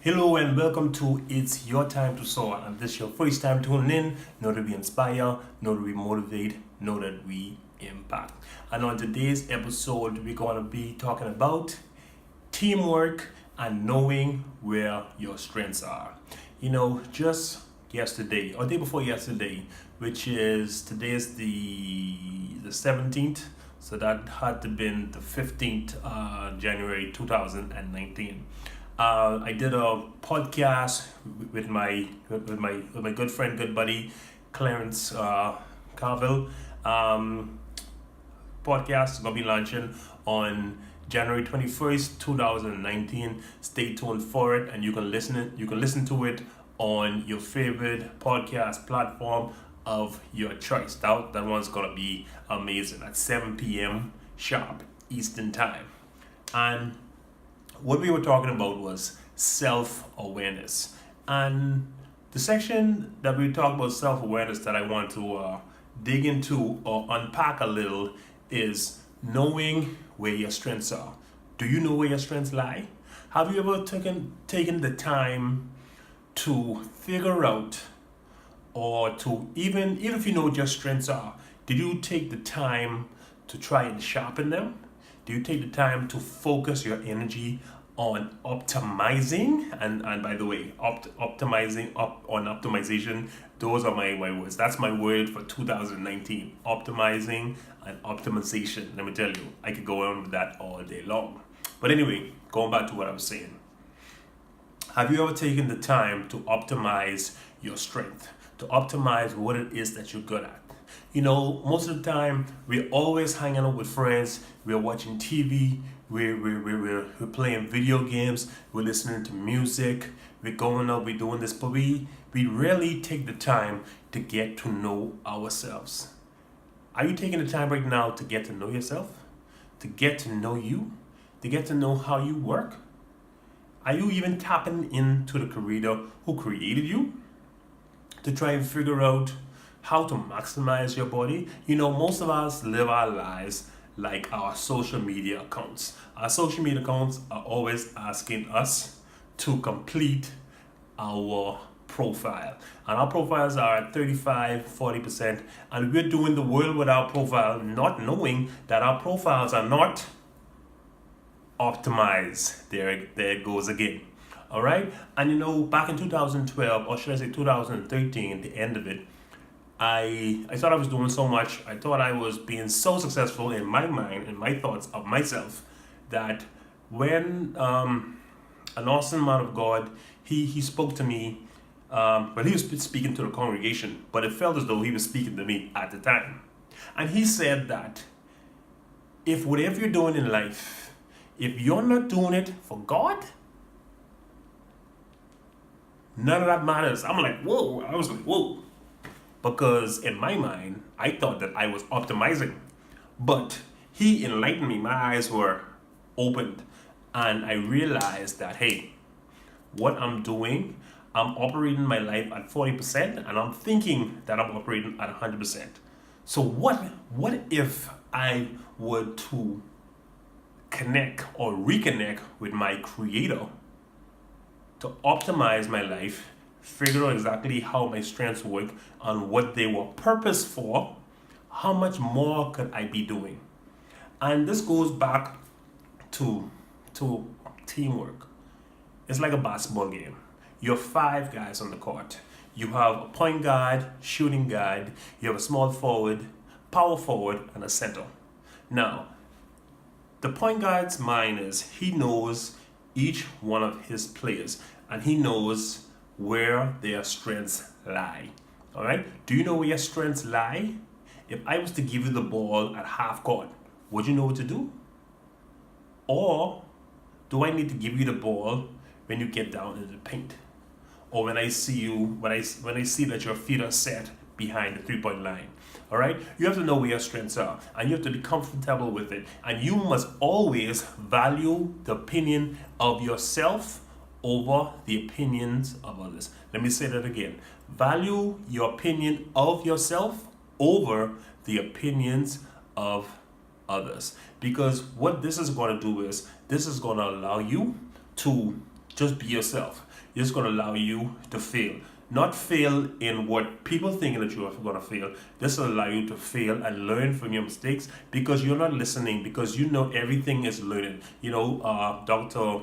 Hello and welcome to It's Your Time to Soar. And this is your first time tuning in. Know that we inspire, know that we motivate, know that we impact. And on today's episode, we're going to be talking about teamwork and knowing where your strengths are. Just yesterday or day before yesterday, which is today is the 17th, so that had to been the 15th January 2019. I did a podcast with my good friend, good buddy, Clarence Carville. Podcast is gonna be launching on January 21st, 2019. Stay tuned for it, and you can listen to it on your favorite podcast platform of your choice. That one's gonna be amazing at 7 p.m. sharp Eastern time. And what we were talking about was self-awareness. And the section that we talk about self-awareness that I want to dig into or unpack a little is knowing where your strengths are. Do you know where your strengths lie? Have you ever taken the time to figure out, or to even if you know what your strengths are, did you take the time to try and sharpen them? Do you take the time to focus your energy on optimizing? And by the way, optimization, those are my words. That's my word for 2019. Optimizing and optimization. Let me tell you, I could go on with that all day long. But anyway, going back to what I was saying. Have you ever taken the time to optimize your strength? To optimize what it is that you're good at? Most of the time, we're always hanging out with friends, we're watching TV, we're playing video games, we're listening to music, we're going out, we're doing this, but we rarely take the time to get to know ourselves. Are you taking the time right now to get to know yourself? To get to know you? To get to know how you work? Are you even tapping into the creator who created you? To try and figure out how to maximize your body. Most of us live our lives like our social media accounts. Our social media accounts are always asking us to complete our profile. And our profiles are at 35-40%. And we're doing the world with our profile, not knowing that our profiles are not optimized. There it goes again. All right. And back in 2012, or should I say 2013, the end of it, I thought I was doing so much. I thought I was being so successful in my mind and my thoughts of myself that when an awesome man of God, he spoke to me, but he was speaking to the congregation, but it felt as though he was speaking to me at the time. And he said that if whatever you're doing in life, if you're not doing it for God, none of that matters. I'm like, whoa. I was like, whoa. Because in my mind, I thought that I was optimizing. But he enlightened me. My eyes were opened. And I realized that, hey, what I'm doing, I'm operating my life at 40%, and I'm thinking that I'm operating at 100%. So what if I were to connect or reconnect with my creator to optimize my life, figure out exactly how my strengths work and what they were purposed for, how much more could I be doing? And this goes back to teamwork. It's like a basketball game. You're 5 guys on the court. You have a point guard, shooting guard, you have a small forward, power forward, and a center. Now, the point guard's mind is he knows each one of his players, and he knows where their strengths lie. All right? Do you know where your strengths lie? If I was to give you the ball at half court, would you know what to do? Or do I need to give you the ball when you get down into the paint? Or when I see that your feet are set behind the 3-point line? All right? You have to know where your strengths are, and you have to be comfortable with it. And you must always value the opinion of yourself over the opinions of others. Let me say that again. Value your opinion of yourself over the opinions of others. Because what this is going to do is this is going to allow you to Just be yourself. It's going to allow you to fail. Not fail in what people think that you are going to fail. This will allow you to fail and learn from your mistakes because you're not listening, because you know everything is learning. Dr.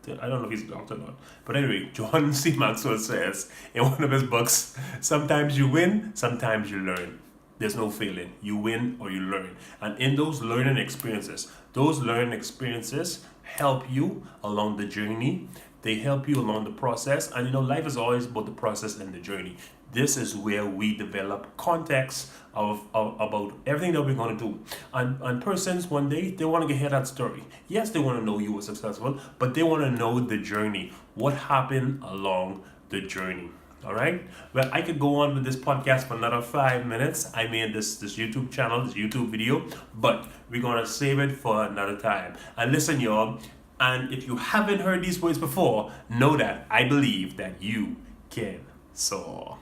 I don't know if he's a doctor or not. But anyway, John C. Maxwell says in one of his books, sometimes you win, sometimes you learn. There's no failing. You win or you learn. And in those learning experiences help you along the journey. They help you along the process. And life is always about the process and the journey. This is where we develop context about everything that we're going to do. And persons, one day, they want to hear that story. Yes, they want to know you were successful, but they want to know the journey. What happened along the journey? All right. Well, I could go on with this podcast for another 5 minutes. I made this YouTube channel, this YouTube video, but we're going to save it for another time. And listen, y'all, and if you haven't heard these words before, know that I believe that you can soar.